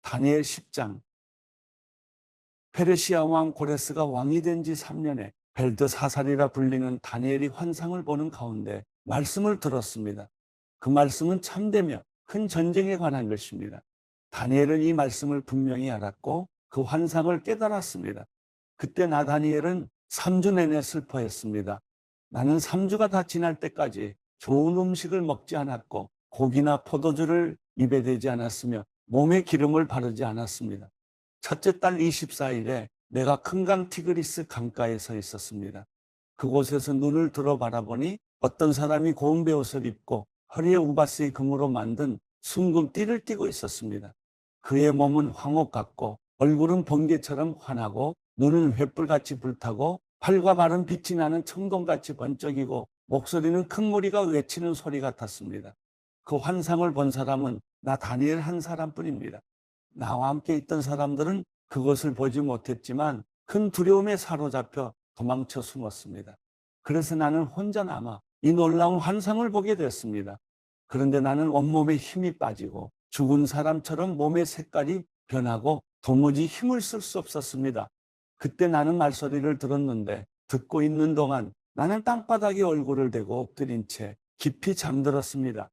다니엘 10장. 페르시아 왕 고레스가 왕이 된 지 3년에 벨드사살이라 불리는 다니엘이 환상을 보는 가운데 말씀을 들었습니다. 그 말씀은 참되며 큰 전쟁에 관한 것입니다. 다니엘은 이 말씀을 분명히 알았고 그 환상을 깨달았습니다. 그때 나 다니엘은 3주 내내 슬퍼했습니다. 나는 3주가 다 지날 때까지 좋은 음식을 먹지 않았고 고기나 포도주를 입에 대지 않았으며 몸에 기름을 바르지 않았습니다. 첫째 달 24일에 내가 큰 강 티그리스 강가에 서 있었습니다. 그곳에서 눈을 들어 바라보니 어떤 사람이 고운 베옷을 입고 허리에 우바스의 금으로 만든 순금 띠를 띠고 있었습니다. 그의 몸은 황옥 같고 얼굴은 번개처럼 환하고 눈은 횃불같이 불타고 팔과 발은 빛이 나는 청동같이 번쩍이고 목소리는 큰 무리가 외치는 소리 같았습니다. 그 환상을 본 사람은 나 다니엘 한 사람뿐입니다. 나와 함께 있던 사람들은 그것을 보지 못했지만 큰 두려움에 사로잡혀 도망쳐 숨었습니다. 그래서 나는 혼자 남아 이 놀라운 환상을 보게 됐습니다. 그런데 나는 온몸에 힘이 빠지고 죽은 사람처럼 몸의 색깔이 변하고 도무지 힘을 쓸 수 없었습니다. 그때 나는 말소리를 들었는데 듣고 있는 동안 나는 땅바닥에 얼굴을 대고 엎드린 채 깊이 잠들었습니다.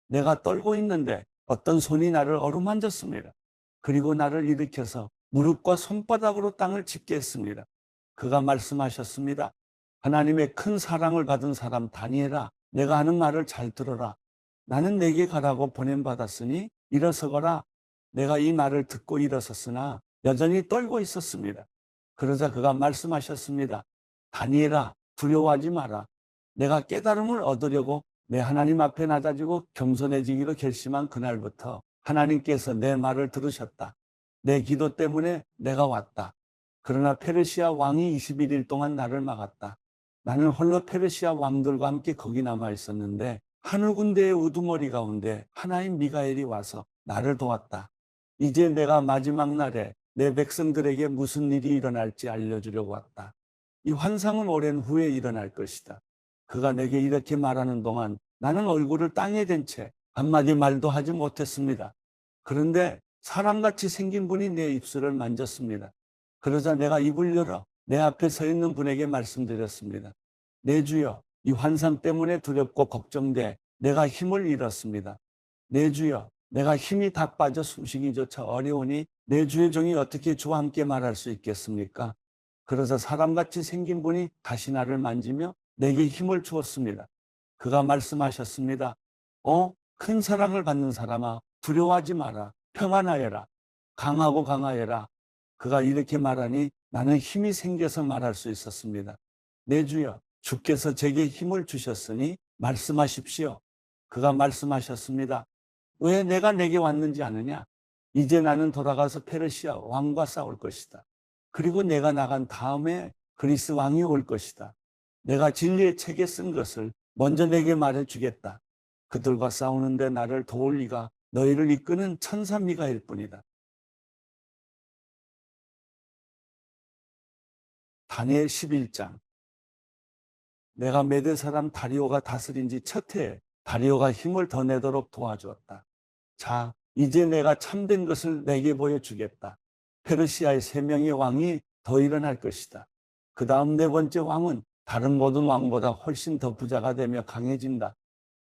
내가 떨고 있는데 어떤 손이 나를 어루만졌습니다. 그리고 나를 일으켜서 무릎과 손바닥으로 땅을 짚게 했습니다. 그가 말씀하셨습니다. 하나님의 큰 사랑을 받은 사람 다니엘아, 내가 하는 말을 잘 들어라. 나는 내게 가라고 보냄받았으니 일어서거라. 내가 이 말을 듣고 일어섰으나 여전히 떨고 있었습니다. 그러자 그가 말씀하셨습니다. 다니엘아, 두려워하지 마라. 내가 깨달음을 얻으려고 내 하나님 앞에 낮아지고 겸손해지기로 결심한 그날부터 하나님께서 내 말을 들으셨다. 내 기도 때문에 내가 왔다. 그러나 페르시아 왕이 21일 동안 나를 막았다. 나는 홀로 페르시아 왕들과 함께 거기 남아 있었는데 하늘 군대의 우두머리 가운데 하나인 미가엘이 와서 나를 도왔다. 이제 내가 마지막 날에 내 백성들에게 무슨 일이 일어날지 알려주려고 왔다. 이 환상은 오랜 후에 일어날 것이다. 그가 내게 이렇게 말하는 동안 나는 얼굴을 땅에 댄 채 한마디 말도 하지 못했습니다. 그런데 사람같이 생긴 분이 내 입술을 만졌습니다. 그러자 내가 입을 열어 내 앞에 서 있는 분에게 말씀드렸습니다. 내 주여, 이 환상 때문에 두렵고 걱정돼 내가 힘을 잃었습니다. 내 주여, 내가 힘이 다 빠져 숨쉬기조차 어려우니 내 주의 종이 어떻게 주와 함께 말할 수 있겠습니까? 그러자 사람같이 생긴 분이 다시 나를 만지며 내게 힘을 주었습니다. 그가 말씀하셨습니다. 큰 사랑을 받는 사람아, 두려워하지 마라. 평안하여라. 강하고 강하여라. 그가 이렇게 말하니 나는 힘이 생겨서 말할 수 있었습니다. 내 주여, 주께서 제게 힘을 주셨으니 말씀하십시오. 그가 말씀하셨습니다. 왜 내가 내게 왔는지 아느냐? 이제 나는 돌아가서 페르시아 왕과 싸울 것이다. 그리고 내가 나간 다음에 그리스 왕이 올 것이다. 내가 진리의 책에 쓴 것을 먼저 내게 말해주겠다. 그들과 싸우는데 나를 도울 리가 너희를 이끄는 천사 미가일 뿐이다. 다니엘 11장. 내가 메대 사람 다리오가 다스린 지 첫 해에 다리오가 힘을 더 내도록 도와주었다. 자, 이제 내가 참된 것을 내게 보여주겠다. 페르시아의 3명의 왕이 더 일어날 것이다. 그 다음 4번째 왕은 다른 모든 왕보다 훨씬 더 부자가 되며 강해진다.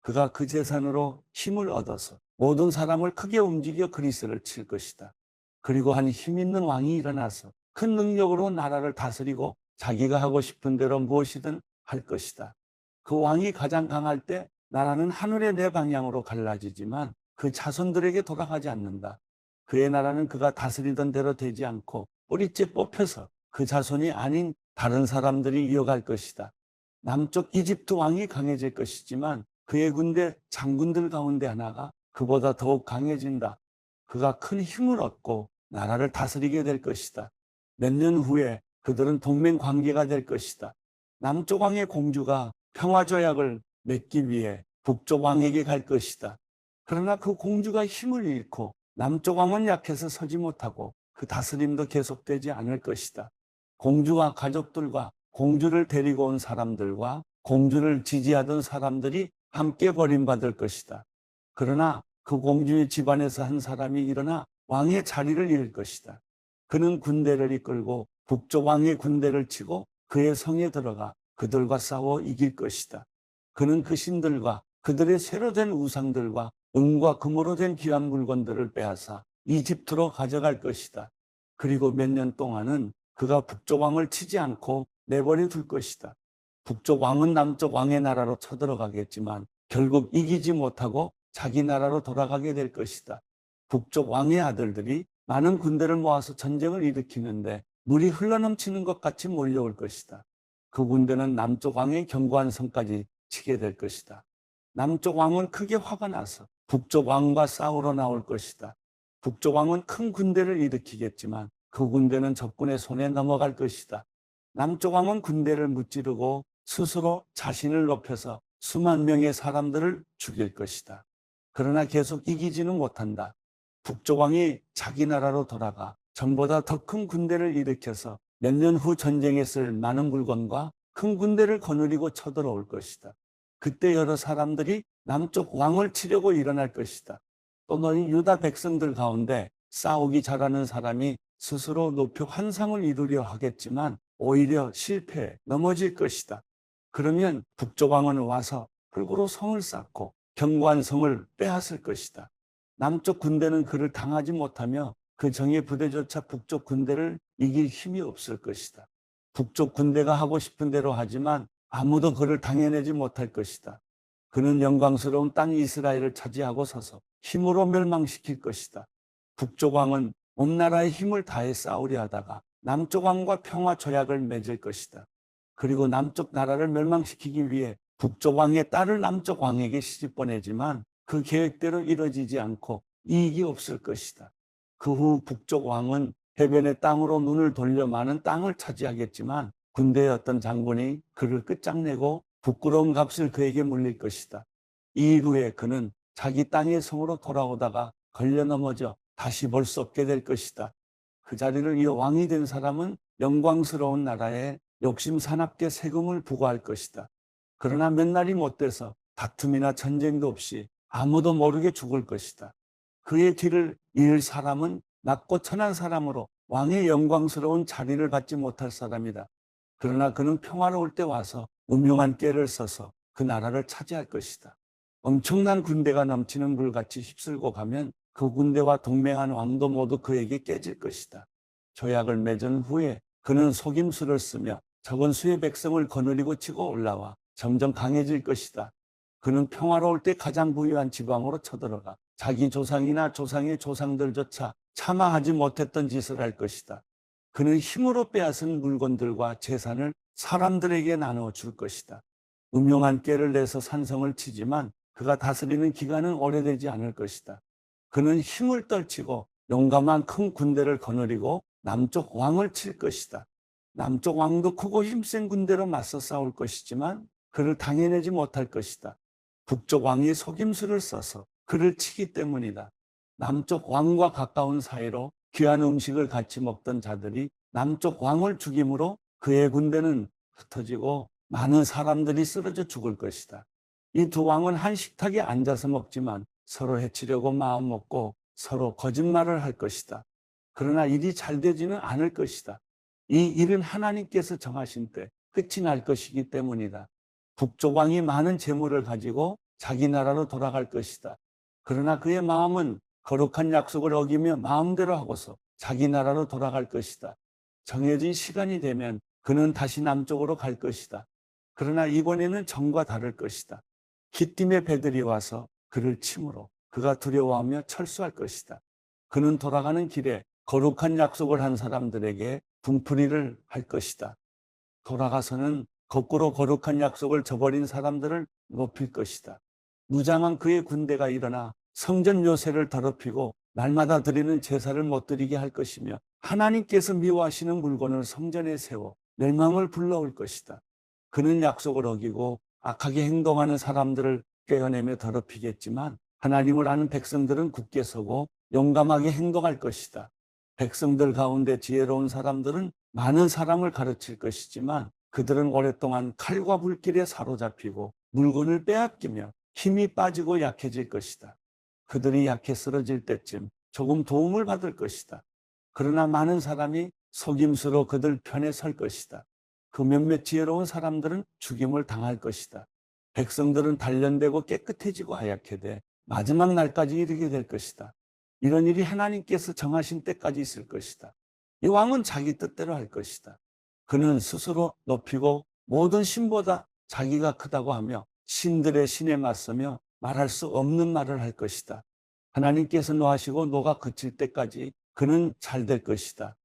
그가 그 재산으로 힘을 얻어서 모든 사람을 크게 움직여 그리스를 칠 것이다. 그리고 한 힘 있는 왕이 일어나서 큰 능력으로 나라를 다스리고 자기가 하고 싶은 대로 무엇이든 할 것이다. 그 왕이 가장 강할 때 나라는 하늘의 4방향으로 갈라지지만 그 자손들에게 돌아가지 않는다. 그의 나라는 그가 다스리던 대로 되지 않고 뿌리째 뽑혀서 그 자손이 아닌 다른 사람들이 이어갈 것이다. 남쪽 이집트 왕이 강해질 것이지만 그의 군대 장군들 가운데 하나가 그보다 더욱 강해진다. 그가 큰 힘을 얻고 나라를 다스리게 될 것이다. 몇 년 후에 그들은 동맹 관계가 될 것이다. 남쪽 왕의 공주가 평화조약을 맺기 위해 북쪽 왕에게 갈 것이다. 그러나 그 공주가 힘을 잃고 남쪽 왕은 약해서 서지 못하고 그 다스림도 계속되지 않을 것이다. 공주와 가족들과 공주를 데리고 온 사람들과 공주를 지지하던 사람들이 함께 버림받을 것이다. 그러나 그 공주의 집안에서 한 사람이 일어나 왕의 자리를 잃을 것이다. 그는 군대를 이끌고 북쪽 왕의 군대를 치고 그의 성에 들어가 그들과 싸워 이길 것이다. 그는 그 신들과 그들의 새로 된 우상들과 은과 금으로 된 귀한 물건들을 빼앗아 이집트로 가져갈 것이다. 그리고 몇 년 동안은 그가 북쪽 왕을 치지 않고 내버려 둘 것이다. 북쪽 왕은 남쪽 왕의 나라로 쳐들어가겠지만 결국 이기지 못하고 자기 나라로 돌아가게 될 것이다. 북쪽 왕의 아들들이 많은 군대를 모아서 전쟁을 일으키는데 물이 흘러넘치는 것 같이 몰려올 것이다. 그 군대는 남쪽 왕의 견고한 성까지 치게 될 것이다. 남쪽 왕은 크게 화가 나서 북쪽 왕과 싸우러 나올 것이다. 북쪽 왕은 큰 군대를 일으키겠지만 그 군대는 적군의 손에 넘어갈 것이다. 남쪽 왕은 군대를 무찌르고 스스로 자신을 높여서 수만 명의 사람들을 죽일 것이다. 그러나 계속 이기지는 못한다. 북쪽 왕이 자기 나라로 돌아가 전보다 더 큰 군대를 일으켜서 몇 년 후 전쟁에 쓸 많은 물건과 큰 군대를 거느리고 쳐들어올 것이다. 그때 여러 사람들이 남쪽 왕을 치려고 일어날 것이다. 또 너희 유다 백성들 가운데 싸우기 잘하는 사람이 스스로 높여 환상을 이루려 하겠지만 오히려 실패해 넘어질 것이다. 그러면 북쪽 왕은 와서 흙으로 성을 쌓고 견고한 성을 빼앗을 것이다. 남쪽 군대는 그를 당하지 못하며 그 정예 부대조차 북쪽 군대를 이길 힘이 없을 것이다. 북쪽 군대가 하고 싶은 대로 하지만 아무도 그를 당해내지 못할 것이다. 그는 영광스러운 땅 이스라엘을 차지하고 서서 힘으로 멸망시킬 것이다. 북쪽 왕은 온 나라의 힘을 다해 싸우려 하다가 남쪽 왕과 평화 조약을 맺을 것이다. 그리고 남쪽 나라를 멸망시키기 위해 북쪽 왕의 딸을 남쪽 왕에게 시집 보내지만 그 계획대로 이루어지지 않고 이익이 없을 것이다. 그 후 북쪽 왕은 해변의 땅으로 눈을 돌려 많은 땅을 차지하겠지만 군대의 어떤 장군이 그를 끝장내고 부끄러운 값을 그에게 물릴 것이다. 이 이후에 그는 자기 땅의 성으로 돌아오다가 걸려 넘어져 다시 볼 수 없게 될 것이다. 그 자리를 이어 왕이 된 사람은 영광스러운 나라에 욕심 사납게 세금을 부과할 것이다. 그러나 몇 날이 못 돼서 다툼이나 전쟁도 없이 아무도 모르게 죽을 것이다. 그의 뒤를 이을 사람은 낮고 천한 사람으로 왕의 영광스러운 자리를 받지 못할 사람이다. 그러나 그는 평화로울 때 와서 음흉한 꾀를 써서 그 나라를 차지할 것이다. 엄청난 군대가 넘치는 물같이 휩쓸고 가면 그 군대와 동맹한 왕도 모두 그에게 깨질 것이다. 조약을 맺은 후에 그는 속임수를 쓰며 적은 수의 백성을 거느리고 치고 올라와 점점 강해질 것이다. 그는 평화로울 때 가장 부유한 지방으로 쳐들어가 자기 조상이나 조상의 조상들조차 차마 하지 못했던 짓을 할 것이다. 그는 힘으로 빼앗은 물건들과 재산을 사람들에게 나누어 줄 것이다. 음흉한 꾀를 내서 산성을 치지만 그가 다스리는 기간은 오래되지 않을 것이다. 그는 힘을 떨치고 용감한 큰 군대를 거느리고 남쪽 왕을 칠 것이다. 남쪽 왕도 크고 힘센 군대로 맞서 싸울 것이지만 그를 당해내지 못할 것이다. 북쪽 왕이 속임수를 써서 그를 치기 때문이다. 남쪽 왕과 가까운 사이로 귀한 음식을 같이 먹던 자들이 남쪽 왕을 죽임으로 그의 군대는 흩어지고 많은 사람들이 쓰러져 죽을 것이다. 이 두 왕은 한 식탁에 앉아서 먹지만 서로 해치려고 마음먹고 서로 거짓말을 할 것이다. 그러나 일이 잘 되지는 않을 것이다. 이 일은 하나님께서 정하신 때 끝이 날 것이기 때문이다. 북쪽 왕이 많은 재물을 가지고 자기 나라로 돌아갈 것이다. 그러나 그의 마음은 거룩한 약속을 어기며 마음대로 하고서 자기 나라로 돌아갈 것이다. 정해진 시간이 되면 그는 다시 남쪽으로 갈 것이다. 그러나 이번에는 전과 다를 것이다. 기띔의 배들이 와서 그를 침으로 그가 두려워하며 철수할 것이다. 그는 돌아가는 길에 거룩한 약속을 한 사람들에게 분풀이를 할 것이다. 돌아가서는 거꾸로 거룩한 약속을 저버린 사람들을 높일 것이다. 무장한 그의 군대가 일어나 성전 요새를 더럽히고 날마다 드리는 제사를 못 드리게 할 것이며 하나님께서 미워하시는 물건을 성전에 세워 멸망을 불러올 것이다. 그는 약속을 어기고 악하게 행동하는 사람들을 꿰어내며 더럽히겠지만 하나님을 아는 백성들은 굳게 서고 용감하게 행동할 것이다. 백성들 가운데 지혜로운 사람들은 많은 사람을 가르칠 것이지만 그들은 오랫동안 칼과 불길에 사로잡히고 물건을 빼앗기며 힘이 빠지고 약해질 것이다. 그들이 약해 쓰러질 때쯤 조금 도움을 받을 것이다. 그러나 많은 사람이 속임수로 그들 편에 설 것이다. 그 몇몇 지혜로운 사람들은 죽임을 당할 것이다. 백성들은 단련되고 깨끗해지고 하얗게 돼 마지막 날까지 이르게 될 것이다. 이런 일이 하나님께서 정하신 때까지 있을 것이다. 이 왕은 자기 뜻대로 할 것이다. 그는 스스로 높이고 모든 신보다 자기가 크다고 하며 신들의 신에 맞서며 말할 수 없는 말을 할 것이다. 하나님께서 노하시고 노가 그칠 때까지 그는 잘 될 것이다.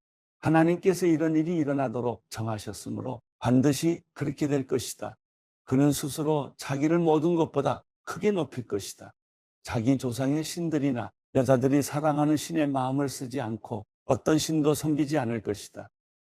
하나님께서 이런 일이 일어나도록 정하셨으므로 반드시 그렇게 될 것이다. 그는 스스로 자기를 모든 것보다 크게 높일 것이다. 자기 조상의 신들이나 여자들이 사랑하는 신의 마음을 쓰지 않고 어떤 신도 섬기지 않을 것이다.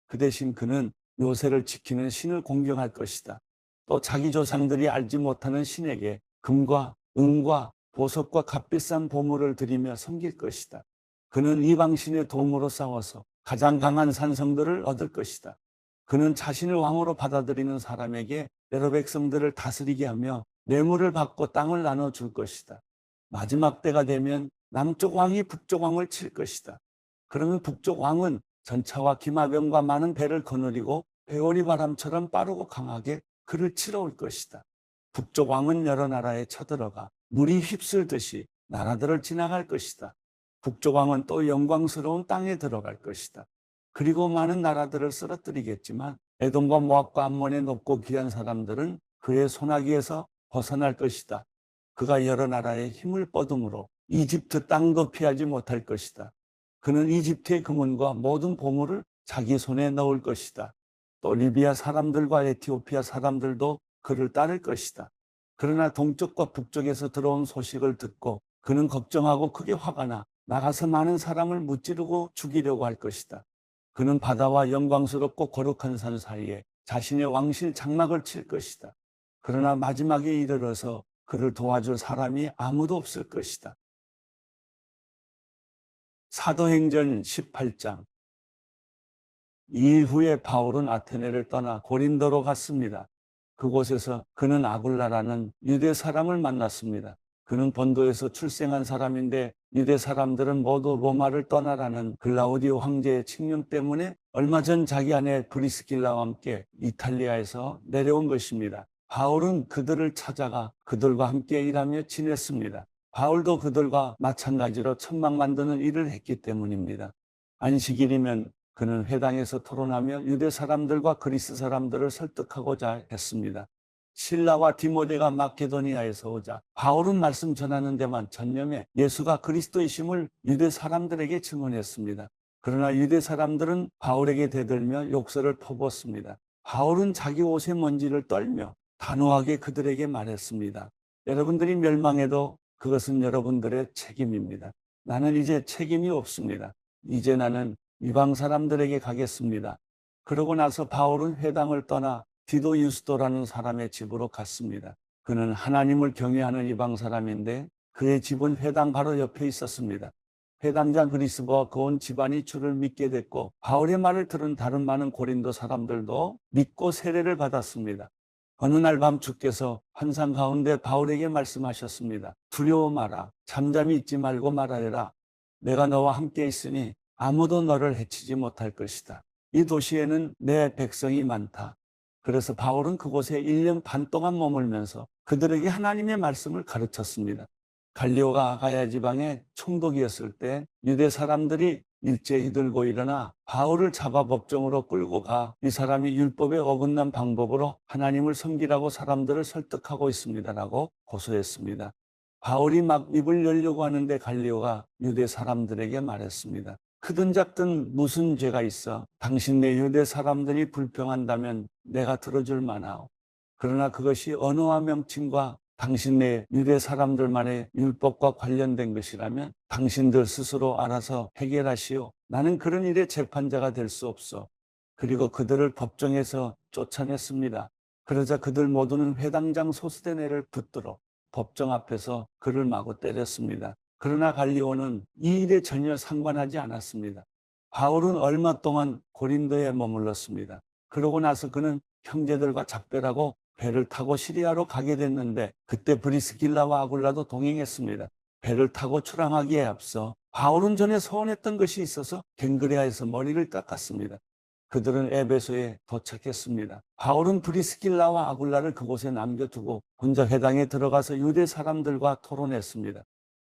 그 대신 그는 요새를 지키는 신을 공경할 것이다. 또 자기 조상들이 알지 못하는 신에게 금과 은과 보석과 값비싼 보물을 드리며 섬길 것이다. 그는 이방신의 도움으로 싸워서 가장 강한 산성들을 얻을 것이다. 그는 자신을 왕으로 받아들이는 사람에게 여러 백성들을 다스리게 하며 뇌물을 받고 땅을 나눠줄 것이다. 마지막 때가 되면 남쪽 왕이 북쪽 왕을 칠 것이다. 그러면 북쪽 왕은 전차와 기마병과 많은 배를 거느리고 회오리 바람처럼 빠르고 강하게 그를 치러 올 것이다. 북쪽 왕은 여러 나라에 쳐들어가 물이 휩쓸듯이 나라들을 지나갈 것이다. 북쪽 왕은 또 영광스러운 땅에 들어갈 것이다. 그리고 많은 나라들을 쓰러뜨리겠지만 에돔과 모압과 암몬의 높고 귀한 사람들은 그의 손아귀에서 벗어날 것이다. 그가 여러 나라의 힘을 뻗음으로 이집트 땅도 피하지 못할 것이다. 그는 이집트의 금은과 모든 보물을 자기 손에 넣을 것이다. 또 리비아 사람들과 에티오피아 사람들도 그를 따를 것이다. 그러나 동쪽과 북쪽에서 들어온 소식을 듣고 그는 걱정하고 크게 화가 나 나가서 많은 사람을 무찌르고 죽이려고 할 것이다. 그는 바다와 영광스럽고 거룩한 산 사이에 자신의 왕실 장막을 칠 것이다. 그러나 마지막에 이르러서 그를 도와줄 사람이 아무도 없을 것이다. 사도행전 18장. 이후에 바울은 아테네를 떠나 고린도로 갔습니다. 그곳에서 그는 아굴라라는 유대 사람을 만났습니다. 그는 본도에서 출생한 사람인데 유대 사람들은 모두 로마를 떠나라는 글라우디오 황제의 칙령 때문에 얼마 전 자기 아내 브리스길라와 함께 이탈리아에서 내려온 것입니다. 바울은 그들을 찾아가 그들과 함께 일하며 지냈습니다. 바울도 그들과 마찬가지로 천막 만드는 일을 했기 때문입니다. 안식일이면 그는 회당에서 토론하며 유대 사람들과 그리스 사람들을 설득하고자 했습니다. 실라와 디모데가 마케도니아에서 오자 바울은 말씀 전하는 데만 전념해 예수가 그리스도이심을 유대 사람들에게 증언했습니다. 그러나 유대 사람들은 바울에게 대들며 욕설을 퍼붓습니다. 바울은 자기 옷의 먼지를 떨며 단호하게 그들에게 말했습니다. 여러분들이 멸망해도 그것은 여러분들의 책임입니다. 나는 이제 책임이 없습니다. 이제 나는 이방 사람들에게 가겠습니다. 그러고 나서 바울은 회당을 떠나 디도 유스도라는 사람의 집으로 갔습니다. 그는 하나님을 경외하는 이방 사람인데 그의 집은 회당 바로 옆에 있었습니다. 회당장 그리스도와 그 온 집안이 주를 믿게 됐고 바울의 말을 들은 다른 많은 고린도 사람들도 믿고 세례를 받았습니다. 어느 날 밤 주께서 환상 가운데 바울에게 말씀하셨습니다. 두려워 마라. 잠잠히 있지 말고 말하여라. 내가 너와 함께 있으니 아무도 너를 해치지 못할 것이다. 이 도시에는 내 백성이 많다. 그래서 바울은 그곳에 1년 반 동안 머물면서 그들에게 하나님의 말씀을 가르쳤습니다. 갈리오가 아가야 지방의 총독이었을 때 유대 사람들이 일제히 들고 일어나 바울을 잡아 법정으로 끌고 가 이 사람이 율법에 어긋난 방법으로 하나님을 섬기라고 사람들을 설득하고 있습니다라고 고소했습니다. 바울이 막 입을 열려고 하는데 갈리오가 유대 사람들에게 말했습니다. 크든 작든 무슨 죄가 있어 당신네 유대 사람들이 불평한다면 내가 들어줄 만하오. 그러나 그것이 언어와 명칭과 당신네 유대 사람들만의 율법과 관련된 것이라면 당신들 스스로 알아서 해결하시오. 나는 그런 일의 재판자가 될 수 없어. 그리고 그들을 법정에서 쫓아냈습니다. 그러자 그들 모두는 회당장 소스데네를 붙들어 법정 앞에서 그를 마구 때렸습니다. 그러나 갈리오는 이 일에 전혀 상관하지 않았습니다. 바울은 얼마 동안 고린도에 머물렀습니다. 그러고 나서 그는 형제들과 작별하고 배를 타고 시리아로 가게 됐는데 그때 브리스길라와 아굴라도 동행했습니다. 배를 타고 출항하기에 앞서 바울은 전에 소원했던 것이 있어서 갱그레아에서 머리를 닦았습니다. 그들은 에베소에 도착했습니다. 바울은 브리스길라와 아굴라를 그곳에 남겨두고 혼자 회당에 들어가서 유대 사람들과 토론했습니다.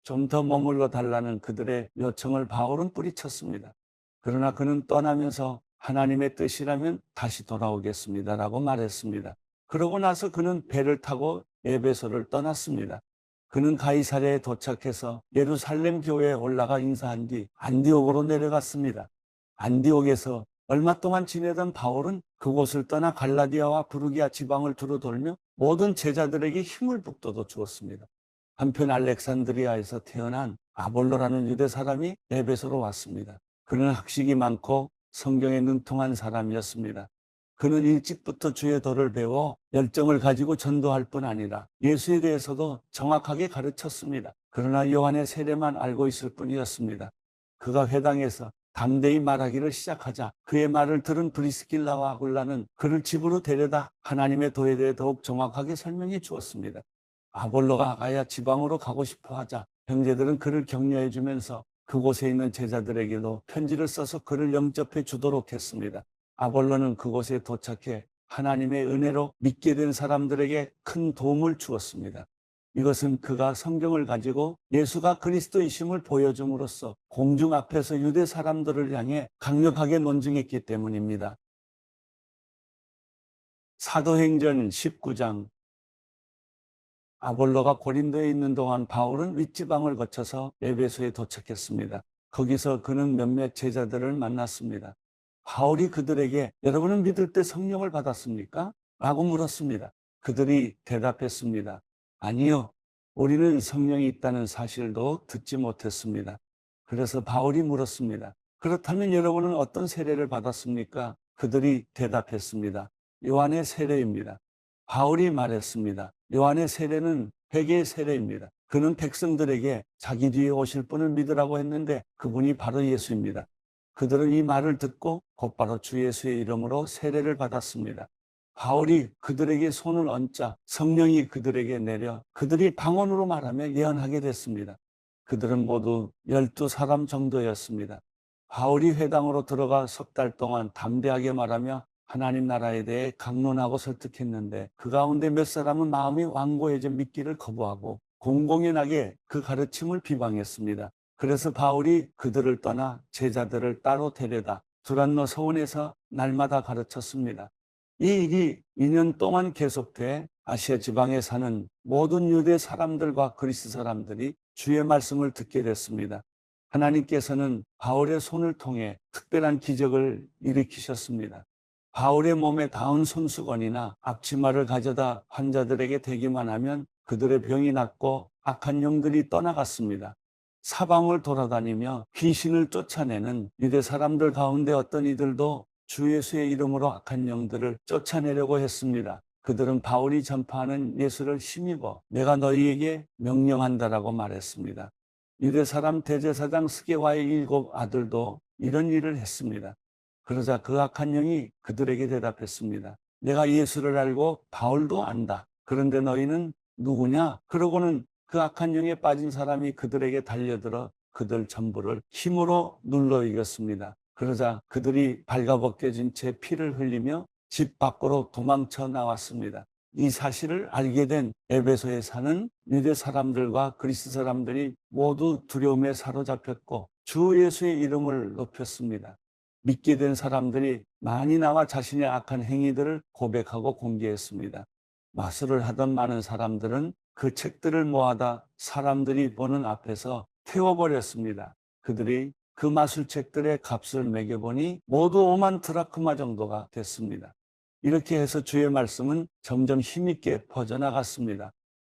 좀 더 머물러 달라는 그들의 요청을 바울은 뿌리쳤습니다. 그러나 그는 떠나면서 하나님의 뜻이라면 다시 돌아오겠습니다라고 말했습니다. 그러고 나서 그는 배를 타고 에베소를 떠났습니다. 그는 가이사랴에 도착해서 예루살렘 교회에 올라가 인사한 뒤 안디옥으로 내려갔습니다. 안디옥에서 얼마 동안 지내던 바울은 그곳을 떠나 갈라디아와 부르기아 지방을 두루 돌며 모든 제자들에게 힘을 북돋워 주었습니다. 한편 알렉산드리아에서 태어난 아볼로라는 유대 사람이 에베소로 왔습니다. 그는 학식이 많고 성경에 능통한 사람이었습니다. 그는 일찍부터 주의 도를 배워 열정을 가지고 전도할 뿐 아니라 예수에 대해서도 정확하게 가르쳤습니다. 그러나 요한의 세례만 알고 있을 뿐이었습니다. 그가 회당에서 담대히 말하기를 시작하자 그의 말을 들은 브리스길라와 아굴라는 그를 집으로 데려다 하나님의 도에 대해 더욱 정확하게 설명해 주었습니다. 아볼로가 아가야 지방으로 가고 싶어 하자 형제들은 그를 격려해 주면서 그곳에 있는 제자들에게도 편지를 써서 그를 영접해 주도록 했습니다. 아볼로는 그곳에 도착해 하나님의 은혜로 믿게 된 사람들에게 큰 도움을 주었습니다. 이것은 그가 성경을 가지고 예수가 그리스도이심을 보여줌으로써 공중 앞에서 유대 사람들을 향해 강력하게 논증했기 때문입니다. 사도행전 19장. 아볼로가 고린도에 있는 동안 바울은 윗지방을 거쳐서 에베소에 도착했습니다. 거기서 그는 몇몇 제자들을 만났습니다. 바울이 그들에게 여러분은 믿을 때 성령을 받았습니까? 라고 물었습니다. 그들이 대답했습니다. 아니요. 우리는 성령이 있다는 사실도 듣지 못했습니다. 그래서 바울이 물었습니다. 그렇다면 여러분은 어떤 세례를 받았습니까? 그들이 대답했습니다. 요한의 세례입니다. 바울이 말했습니다. 요한의 세례는 회개의 세례입니다. 그는 백성들에게 자기 뒤에 오실 분을 믿으라고 했는데 그분이 바로 예수입니다. 그들은 이 말을 듣고 곧바로 주 예수의 이름으로 세례를 받았습니다. 바울이 그들에게 손을 얹자 성령이 그들에게 내려 그들이 방언으로 말하며 예언하게 됐습니다. 그들은 모두 12사람 정도였습니다. 바울이 회당으로 들어가 석 달 동안 담대하게 말하며 하나님 나라에 대해 강론하고 설득했는데 그 가운데 몇 사람은 마음이 완고해져 믿기를 거부하고 공공연하게 그 가르침을 비방했습니다. 그래서 바울이 그들을 떠나 제자들을 따로 데려다 두란노 서원에서 날마다 가르쳤습니다. 이 일이 2년 동안 계속돼 아시아 지방에 사는 모든 유대 사람들과 그리스 사람들이 주의 말씀을 듣게 됐습니다. 하나님께서는 바울의 손을 통해 특별한 기적을 일으키셨습니다. 바울의 몸에 닿은 손수건이나 앞치마를 가져다 환자들에게 대기만 하면 그들의 병이 낫고 악한 영들이 떠나갔습니다. 사방을 돌아다니며 귀신을 쫓아내는 유대 사람들 가운데 어떤 이들도 주 예수의 이름으로 악한 영들을 쫓아내려고 했습니다. 그들은 바울이 전파하는 예수를 힘입어 내가 너희에게 명령한다라고 말했습니다. 유대 사람 대제사장 스게와의 7 아들도 이런 일을 했습니다. 그러자 그 악한 영이 그들에게 대답했습니다. 내가 예수를 알고 바울도 안다. 그런데 너희는 누구냐? 그러고는 그 악한 영에 빠진 사람이 그들에게 달려들어 그들 전부를 힘으로 눌러 이겼습니다. 그러자 그들이 발가벗겨진 채 피를 흘리며 집 밖으로 도망쳐 나왔습니다. 이 사실을 알게 된 에베소에 사는 유대 사람들과 그리스 사람들이 모두 두려움에 사로잡혔고 주 예수의 이름을 높였습니다. 믿게 된 사람들이 많이 나와 자신의 악한 행위들을 고백하고 공개했습니다. 마술을 하던 많은 사람들은 그 책들을 모아다 사람들이 보는 앞에서 태워버렸습니다. 그들이 그 마술책들의 값을 매겨보니 모두 5만 드라크마 정도가 됐습니다. 이렇게 해서 주의 말씀은 점점 힘있게 퍼져나갔습니다.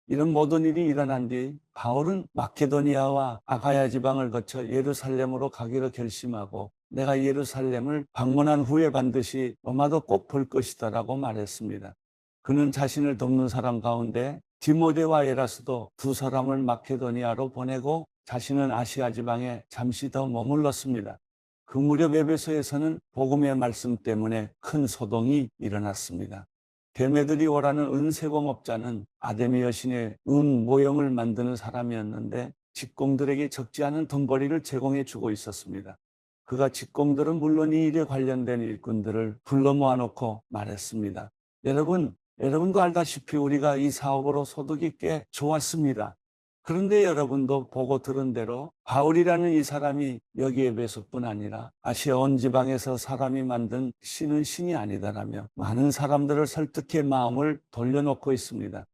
이런 모든 일이 일어난 뒤 바울은 마케도니아와 아가야 지방을 거쳐 예루살렘으로 가기로 결심하고 내가 예루살렘을 방문한 후에 반드시 로마도 꼭 볼 것이다라고 말했습니다. 그는 자신을 돕는 사람 가운데 디모데와 에라스도 2사람을 마케도니아로 보내고 자신은 아시아 지방에 잠시 더 머물렀습니다. 그 무렵 에베소에서는 복음의 말씀 때문에 큰 소동이 일어났습니다. 데메들이 오라는 은세공업자는 아데미 여신의 은 모형을 만드는 사람이었는데 직공들에게 적지 않은 돈벌이를 제공해 주고 있었습니다. 그가 직공들은 물론 이 일에 관련된 일꾼들을 불러 모아놓고 말했습니다. 여러분도 알다시피 우리가 이 사업으로 소득이 꽤 좋았습니다. 그런데 여러분도 보고 들은 대로 바울이라는 이 사람이 여기 에베소뿐 아니라 아시아 온 지방에서 사람이 만든 신은 신이 아니다라며 많은 사람들을 설득해 마음을 돌려놓고 있습니다.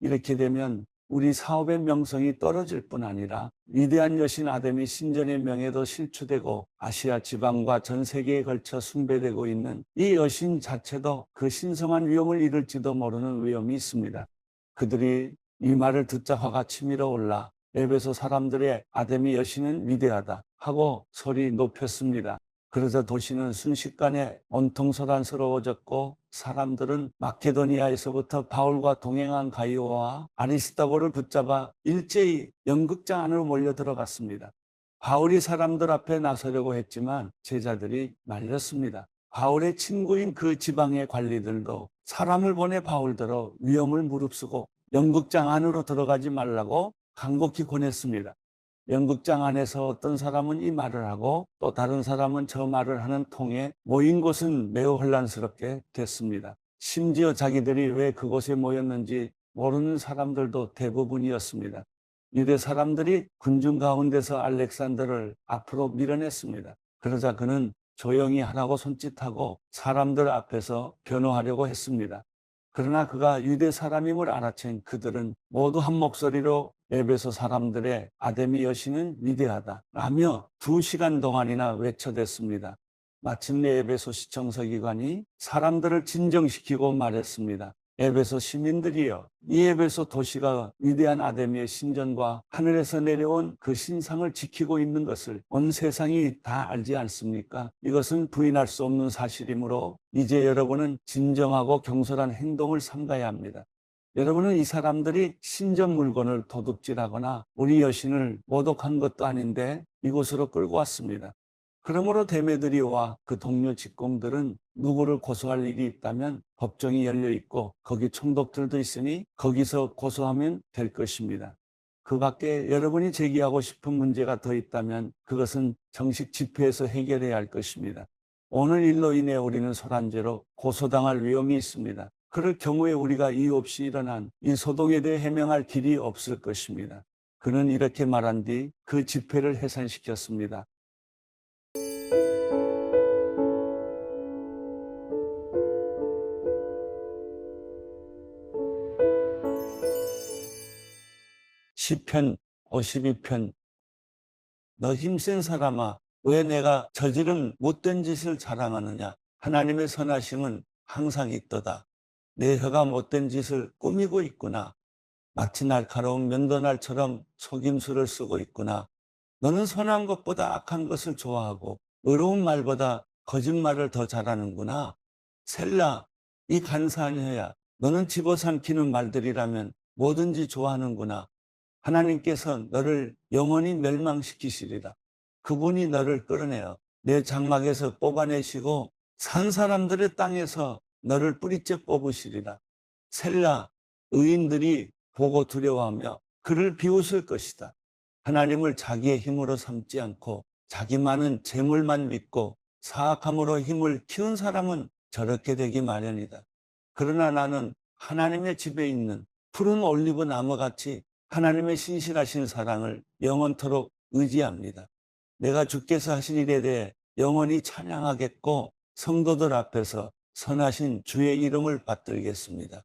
이렇게 되면 우리 사업의 명성이 떨어질 뿐 아니라 위대한 여신 아데미 신전의 명예도 실추되고 아시아 지방과 전 세계에 걸쳐 숭배되고 있는 이 여신 자체도 그 신성한 위엄을 잃을지도 모르는 위험이 있습니다. 그들이 이 말을 듣자 화가 치밀어 올라 에베소 사람들의 아데미 여신은 위대하다 하고 소리 높였습니다. 그러자 도시는 순식간에 온통 소란스러워졌고 사람들은 마케도니아에서부터 바울과 동행한 가이오와 아리스다고를 붙잡아 일제히 연극장 안으로 몰려 들어갔습니다. 바울이 사람들 앞에 나서려고 했지만 제자들이 말렸습니다. 바울의 친구인 그 지방의 관리들도 사람을 보내 바울더러 위험을 무릅쓰고 연극장 안으로 들어가지 말라고 간곡히 권했습니다. 연극장 안에서 어떤 사람은 이 말을 하고 또 다른 사람은 저 말을 하는 통에 모인 곳은 매우 혼란스럽게 됐습니다. 심지어 자기들이 왜 그곳에 모였는지 모르는 사람들도 대부분이었습니다. 유대 사람들이 군중 가운데서 알렉산더를 앞으로 밀어냈습니다. 그러자 그는 조용히 하라고 손짓하고 사람들 앞에서 변호하려고 했습니다. 그러나 그가 유대 사람임을 알아챈 그들은 모두 한 목소리로 에베소 사람들의 아데미 여신은 위대하다 라며 2시간 동안이나 외쳐댔습니다. 마침내 에베소 시청서기관이 사람들을 진정시키고 말했습니다. 에베소 시민들이여, 이 에베소 도시가 위대한 아데미의 신전과 하늘에서 내려온 그 신상을 지키고 있는 것을 온 세상이 다 알지 않습니까? 이것은 부인할 수 없는 사실이므로 이제 여러분은 진정하고 경솔한 행동을 삼가야 합니다. 여러분은 이 사람들이 신전 물건을 도둑질하거나 우리 여신을 모독한 것도 아닌데 이곳으로 끌고 왔습니다. 그러므로 대메드리오와 그 동료 직공들은 누구를 고소할 일이 있다면 법정이 열려 있고 거기 총독들도 있으니 거기서 고소하면 될 것입니다. 그 밖에 여러분이 제기하고 싶은 문제가 더 있다면 그것은 정식 집회에서 해결해야 할 것입니다. 오늘 일로 인해 우리는 소란죄로 고소당할 위험이 있습니다. 그럴 경우에 우리가 이유 없이 일어난 이 소동에 대해 해명할 길이 없을 것입니다. 그는 이렇게 말한 뒤 그 집회를 해산시켰습니다. 시편 52편. 너 힘센 사람아, 왜 내가 저지른 못된 짓을 자랑하느냐? 하나님의 선하심은 항상 있도다. 내 혀가 못된 짓을 꾸미고 있구나. 마치 날카로운 면도날처럼 속임수를 쓰고 있구나. 너는 선한 것보다 악한 것을 좋아하고 의로운 말보다 거짓말을 더 잘하는구나. 셀라, 이 간사한 혀야, 너는 집어삼키는 말들이라면 뭐든지 좋아하는구나. 하나님께서 너를 영원히 멸망시키시리라. 그분이 너를 끌어내어 내 장막에서 뽑아내시고 산 사람들의 땅에서 너를 뿌리째 뽑으시리라. 셀라, 의인들이 보고 두려워하며 그를 비웃을 것이다. 하나님을 자기의 힘으로 삼지 않고 자기 많은 재물만 믿고 사악함으로 힘을 키운 사람은 저렇게 되기 마련이다. 그러나 나는 하나님의 집에 있는 푸른 올리브 나무같이 하나님의 신실하신 사랑을 영원토록 의지합니다. 내가 주께서 하신 일에 대해 영원히 찬양하겠고 성도들 앞에서 선하신 주의 이름을 받들겠습니다.